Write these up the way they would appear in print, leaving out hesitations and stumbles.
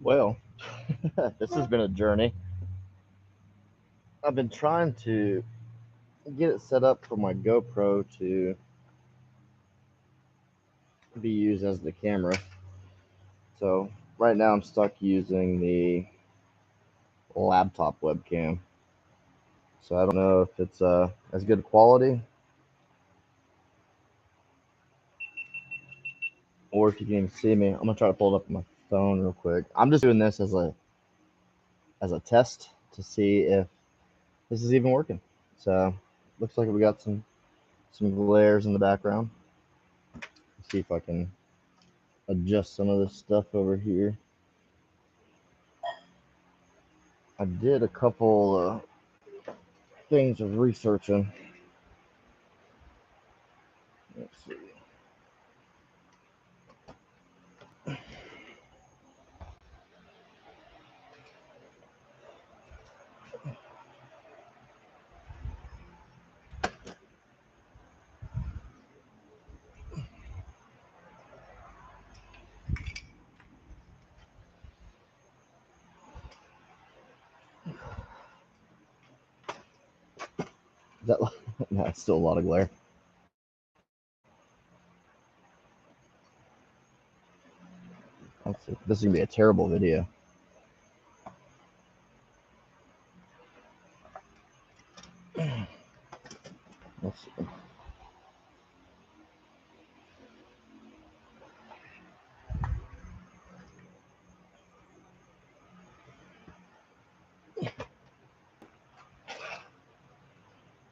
Well, this has been a journey. I've been trying to get it set up for my GoPro to be used as the camera. So right now I'm stuck using the laptop webcam. So I don't know if it's as good quality or if you can even see me. I'm gonna try to pull it up on my phone real quick. I'm just doing this as a test to see if this is even working. So looks like we got some glares in the background. Let's see if I can adjust some of this stuff over here. I did a couple things of researching. Let's see. Is that no, it's still a lot of glare. Let's see. This is gonna be a terrible video. Let's see.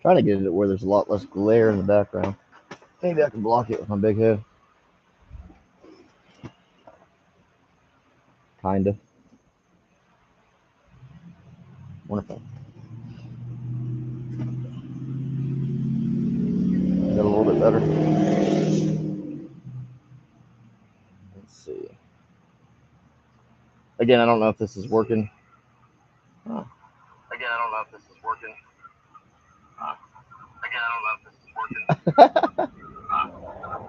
Trying to get it where there's a lot less glare in the background. Maybe I can block it with my big head. Kinda. Wonderful. Got a little bit better. Let's see. Again, I don't know if this is working. Huh. Again, I don't know if this is working. Again, I don't know if this is working.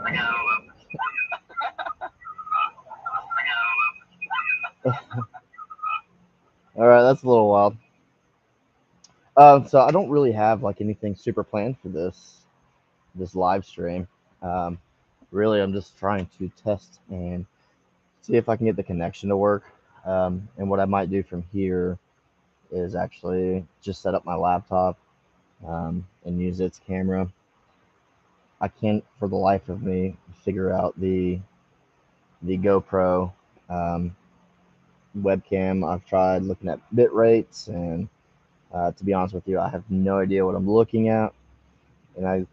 Again, I don't know if this is working. Again, I don't know if this is working. All right, that's a little wild. So I don't really have like anything super planned for this live stream. Um, really, I'm just trying to test and see if I can get the connection to work. And what I might do from here is actually just set up my laptop and use its camera. I can't, for the life of me, figure out the GoPro um, webcam. I've tried looking at bit rates, and to be honest with you, I have no idea what I'm looking at, and I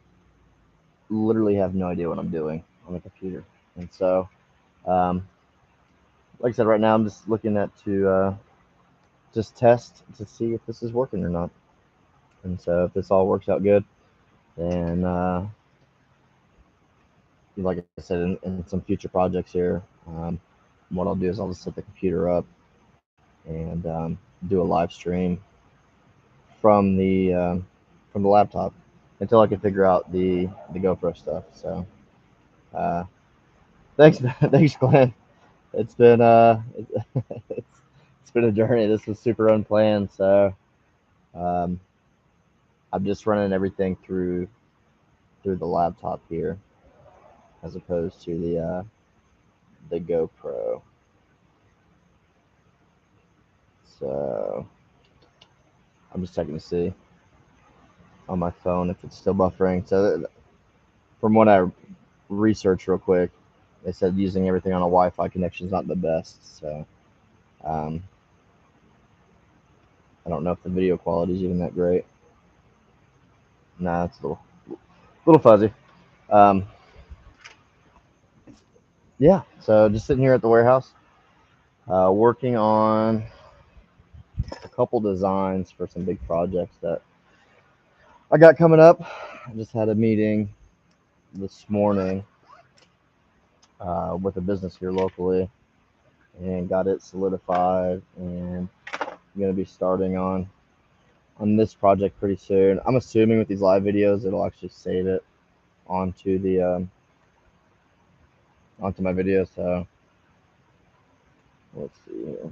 literally have no idea what I'm doing on the computer. And so, um, like I said, right now I'm just looking at to just test to see if this is working or not. And so, if this all works out good, then like I said, in some future projects here, what I'll do is I'll just set the computer up and do a live stream from from the laptop until I can figure out the GoPro stuff. So, uh, thanks, thanks, Glenn. It's been it's been a journey. This was super unplanned, so um, I'm just running everything through the laptop here as opposed to the GoPro. So I'm just checking to see on my phone if it's still buffering. So from what I researched real quick, they said using everything on a Wi-Fi connection is not the best. So um, I don't know if the video quality is even that great. Nah, it's a little fuzzy. Um, yeah, so just sitting here at the warehouse, working on a couple designs for some big projects that I got coming up. I just had a meeting this morning with a business here locally and got it solidified, and I'm gonna be starting on this project pretty soon. I'm assuming with these live videos, it'll actually save it onto the onto my video. So let's see here.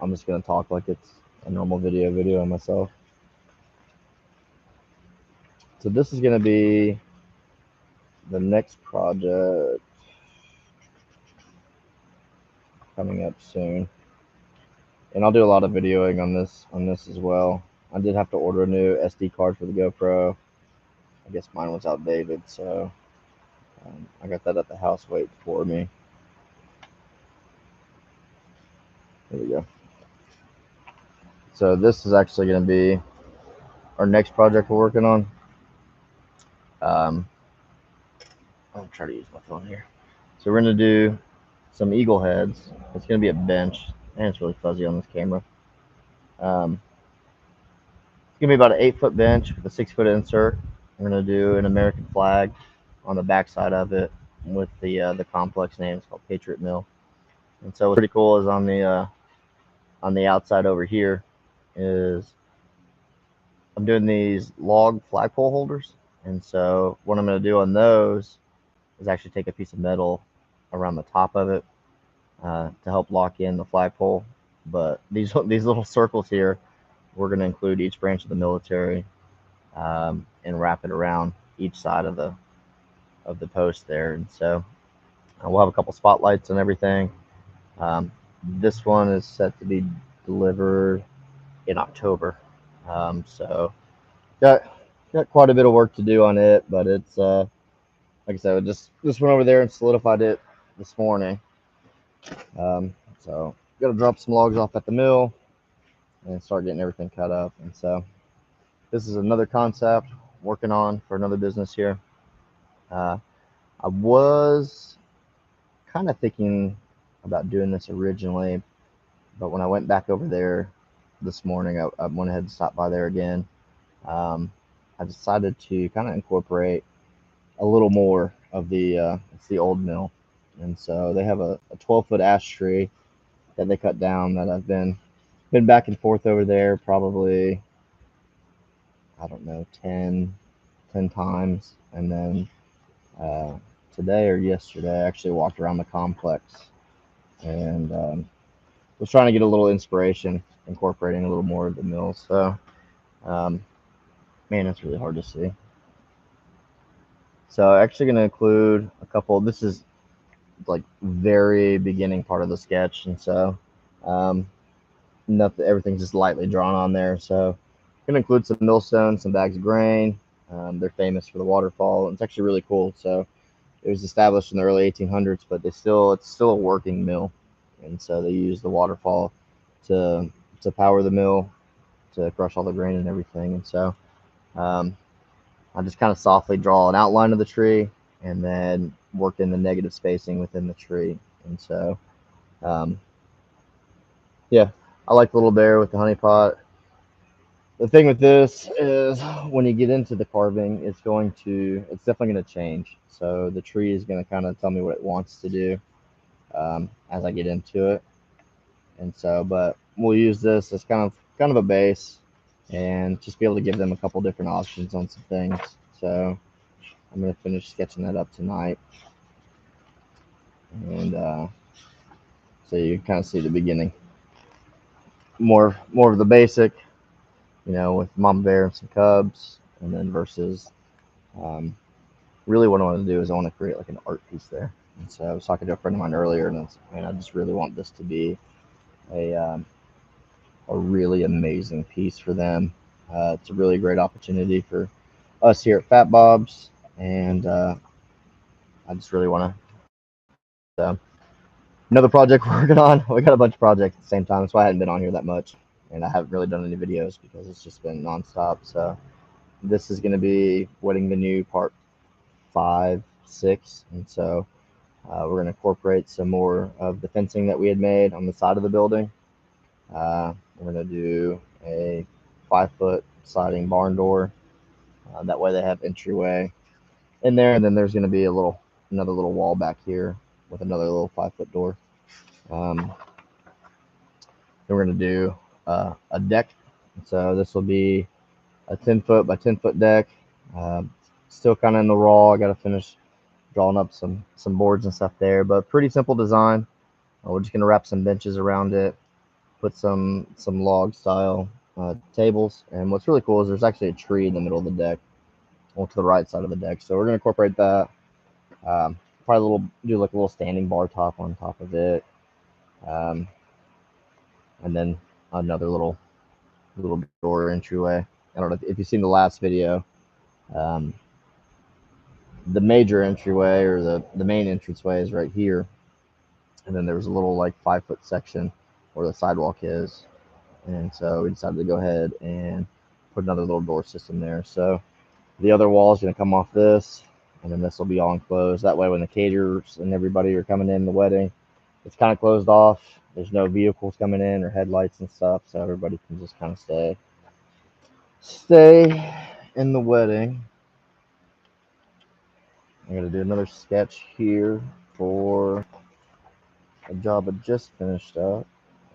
I'm just gonna talk like it's a normal video of myself. So this is gonna be the next project coming up soon, and I'll do a lot of videoing on this as well. I did have to order a new SD card for the GoPro. I guess mine was outdated, so I got that at the house waiting for me. There we go. So this is actually going to be our next project we're working on. I'll try to use my phone here. So we're going to do some eagle heads. It's going to be a bench, and it's really fuzzy on this camera. It's going to be about an 8-foot bench with a 6-foot insert. We're going to do an American flag on the backside of it with the complex name. It's called Patriot Mill. And so what's pretty cool is on the outside over here is I'm doing these log flagpole holders. And so what I'm going to do on those is actually take a piece of metal around the top of it to help lock in the flagpole. But these little circles here, we're going to include each branch of the military and wrap it around each side of the post there. And so we'll have a couple spotlights and everything. This one is set to be delivered in October. So got quite a bit of work to do on it, but it's like I said, I just went over there and solidified it this morning. So got to drop some logs off at the mill and start getting everything cut up. And so this is another concept working on for another business here. I was kind of thinking about doing this originally, but when I went back over there this morning, I went ahead and stopped by there again. I decided to kind of incorporate a little more of it's the old mill. And so they have a 12-foot ash tree that they cut down that I've been back and forth over there probably, I don't know, 10 times. And then today or yesterday, I actually walked around the complex and was trying to get a little inspiration, incorporating a little more of the mill. So, man, it's really hard to see. So, actually, going to include a couple. This is like very beginning part of the sketch, and so nothing, everything's just lightly drawn on there. So, going to include some millstones, some bags of grain. They're famous for the waterfall. It's actually really cool. So, it was established in the early 1800s, but it's still a working mill, and so they use the waterfall to power the mill, to crush all the grain and everything. And so I just kind of softly draw an outline of the tree and then work in the negative spacing within the tree. And so yeah, I like the little bear with the honey pot. The thing with this is when you get into the carving, it's definitely going to change. So the tree is going to kind of tell me what it wants to do as I get into it. And so, but we'll use this as kind of a base and just be able to give them a couple different options on some things. So I'm going to finish sketching that up tonight. And so you kind of see the beginning. More of the basic, with mama bear and some cubs, and then versus really what I want to do is I want to create like an art piece there. And so I was talking to a friend of mine earlier, and I just really want this to be a really amazing piece for them. It's a really great opportunity for us here at Fat Bob's, and I just really want to. Another project we're working on. We got a bunch of projects at the same time. That's why I hadn't been on here that much, and I haven't really done any videos because it's just been nonstop. So this is going to be Wedding Venue Part 5, 6, and so we're going to incorporate some more of the fencing that we had made on the side of the building. We're going to do a 5-foot sliding barn door. That way they have entryway in there, and then there's going to be another little wall back here with another little 5-foot door. Then we're going to do a deck. So this will be a 10-foot by 10-foot deck. Still kind of in the raw. I got to finish drawing up some boards and stuff there, but pretty simple design. We're just going to wrap some benches around it. put some log style tables. And what's really cool is there's actually a tree in the middle of the deck, or to the right side of the deck. So we're gonna incorporate that. Probably do like a little standing bar top on top of it, um, and then another little door entryway. I don't know if you've seen the last video. Um, the major entryway or the main entranceway is right here, and then there was a little like 5 foot section where the sidewalk is, and so we decided to go ahead and put another little door system there. So the other wall is going to come off this, and then this will be all enclosed. That way, when the caterers and everybody are coming in the wedding, it's kind of closed off. There's no vehicles coming in or headlights and stuff, so everybody can just kind of stay in the wedding. I'm gonna do another sketch here for a job I just finished up,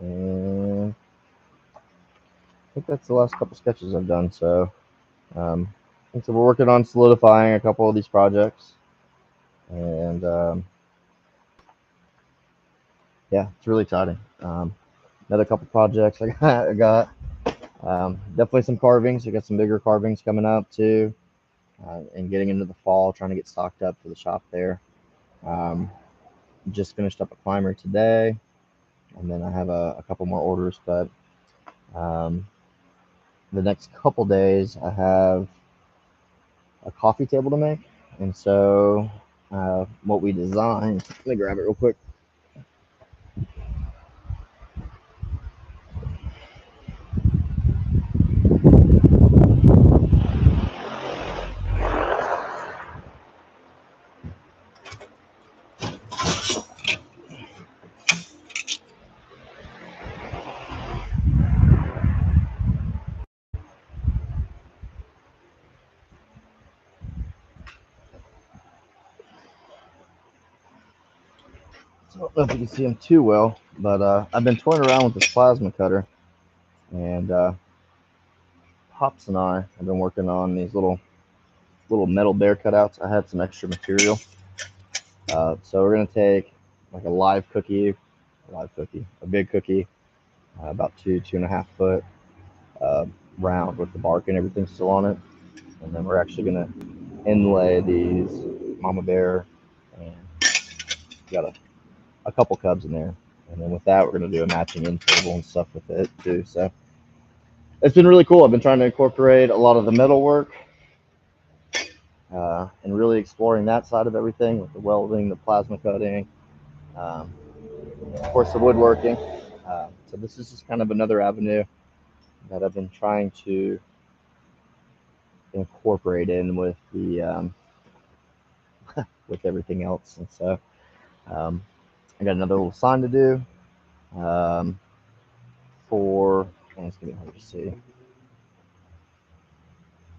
and I think that's the last couple sketches I've done. Um, so we're working on solidifying a couple of these projects, and yeah, it's really exciting. Another couple projects I got definitely some carvings. I got some bigger carvings coming up too, and getting into the fall, trying to get stocked up for the shop there. Um, just finished up a climber today, and then I have a couple more orders. But um, the next couple days, I have a coffee table to make, and so what we designed. Let me grab it real quick. So I don't know if you can see them too well, but I've been toying around with this plasma cutter, and Pops and I have been working on these little metal bear cutouts. I had some extra material, so we're gonna take like a big cookie, about 2.5 foot, uh, round with the bark and everything still on it, and then we're actually gonna inlay these mama bear, and got a couple cubs in there, and then with that we're gonna do a matching end table and stuff with it too. So it's been really cool. I've been trying to incorporate a lot of the metal work, and really exploring that side of everything with the welding, the plasma cutting, um, of course the woodworking. So this is just kind of another avenue that I've been trying to incorporate in with the with everything else. And so um, I got another little sign to do um, for. And it's gonna be hard to see,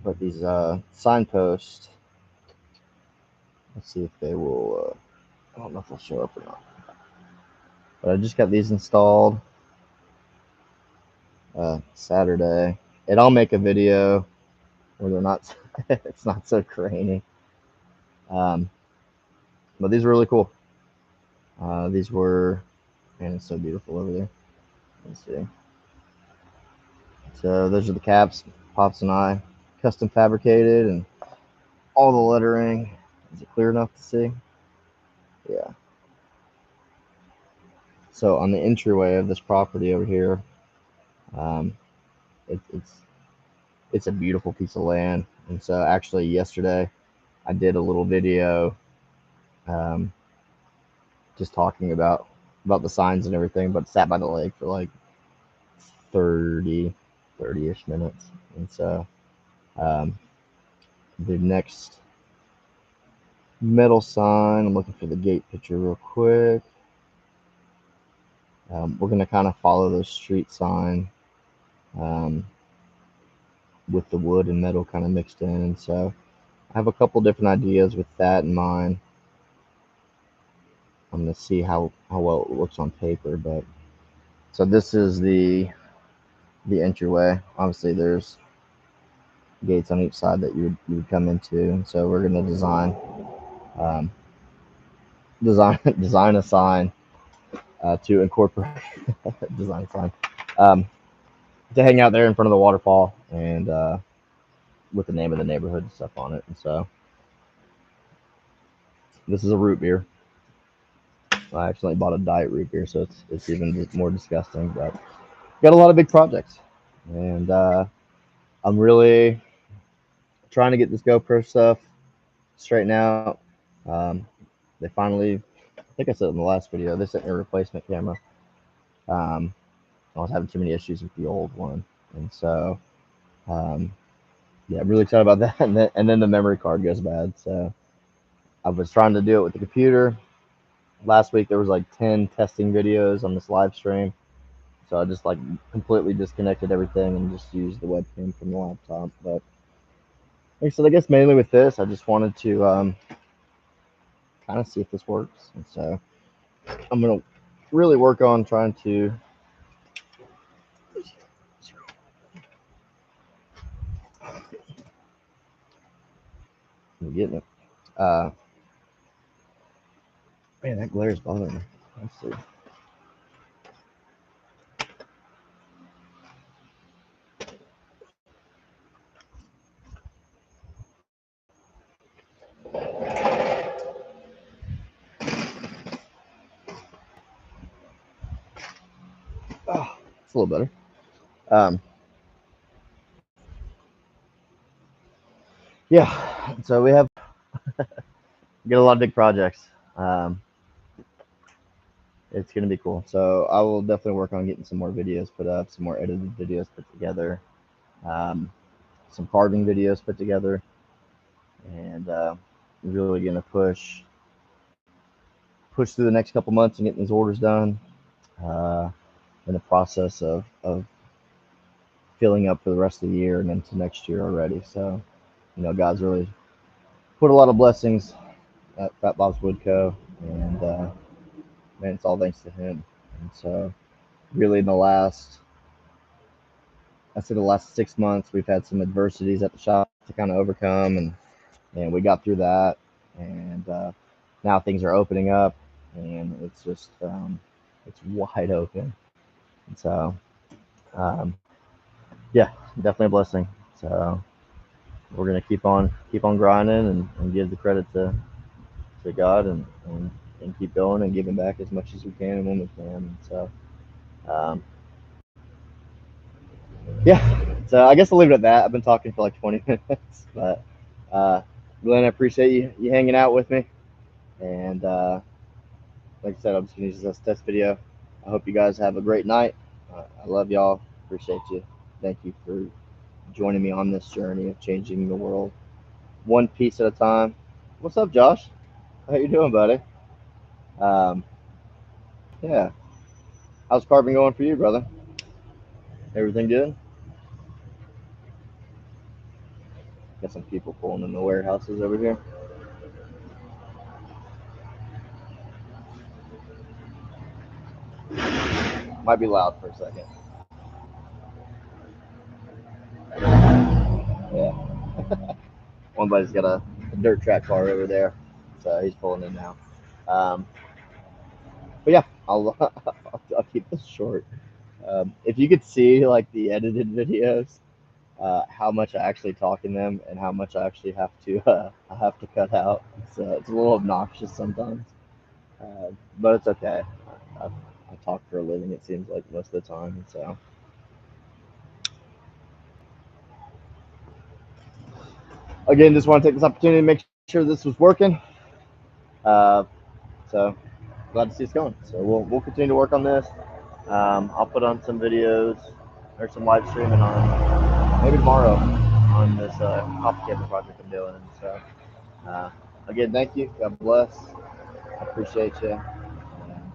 but these signposts. Let's see if they will. I don't know if they'll show up or not. But I just got these installed Saturday, and I'll make a video where they're not. It's not so grainy. Um, but these are really cool. These were, and it's so beautiful over there. Let's see. So those are the caps Pops and I custom fabricated, and all the lettering. Is it clear enough to see? Yeah. So on the entryway of this property over here, um, it's it's a beautiful piece of land. And so actually yesterday I did a little video, um, just talking about the signs and everything, but sat by the lake for like 30 30ish minutes. And so um, the next metal sign, I'm looking for the gate picture real quick. We're going to kind of follow the street sign, um, with the wood and metal kind of mixed in. And so I have a couple different ideas with that in mind. I'm going to see how well it looks on paper. But so this is the entryway. Obviously there's gates on each side that you would come into, and so we're going to um, design design a sign to incorporate design a sign um, to hang out there in front of the waterfall and with the name of the neighborhood and stuff on it. And so this is a root beer. I accidentally bought a diet root beer, so it's even more disgusting. But got a lot of big projects, and I'm really trying to get this GoPro stuff straightened out. Um, they finally, I think I said in the last video, they sent me a replacement camera. Um, I was having too many issues with the old one, and so um, yeah, I'm really excited about that. And then the memory card goes bad, so I was trying to do it with the computer. Last week there was like 10 testing videos on this live stream, so I just like completely disconnected everything and just used the webcam from the laptop. But like I said, I guess mainly with this, I just wanted to kind of see if this works, and so I'm gonna really work on trying to I'm getting it. Uh, Man, that glare is bothering me. Let's see. Oh, it's a little better. Um, yeah, so we get a lot of big projects. Um, it's gonna be cool. So I will definitely work on getting some more videos put up, some more edited videos put together, um, some carving videos put together, and really gonna push through the next couple months and getting these orders done. Uh, in the process of filling up for the rest of the year and into next year already. So God's really put a lot of blessings at Fat Bob's Wood Co. And man, it's all thanks to him. And so really in the last 6 months, we've had some adversities at the shop to kind of overcome, and we got through that, and now things are opening up, and it's just it's wide open, and so um, yeah, definitely a blessing. So we're gonna keep on grinding and give the credit to God and keep going and giving back as much as we can and when we can. And so um, yeah, so I guess I'll leave it at that. I've been talking for like 20 minutes, but uh, Glenn, I appreciate you hanging out with me. And like I said, I'm just gonna use this test video. I hope you guys have a great night. I love y'all. Appreciate you. Thank you for joining me on this journey of changing the world one piece at a time. What's up, Josh? How you doing, buddy? Um, yeah. How's carving going for you, brother? Everything good? Got some people pulling in the warehouses over here. Might be loud for a second. Yeah. One buddy's got a dirt track car over there, so he's pulling in now. Um, but yeah, I'll keep this short. If you could see like the edited videos, how much I actually talk in them and how much I have to cut out. It's a little obnoxious sometimes, but it's okay. I talk for a living. It seems like most of the time, so again, just want to take this opportunity to make sure this was working. Uh, so glad to see it's going. So we'll continue to work on this. I'll put on some videos or some live streaming on maybe tomorrow on this coffee table project I'm doing. And so uh, again, thank you. God bless. I appreciate you, and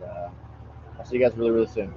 I'll see you guys really really soon.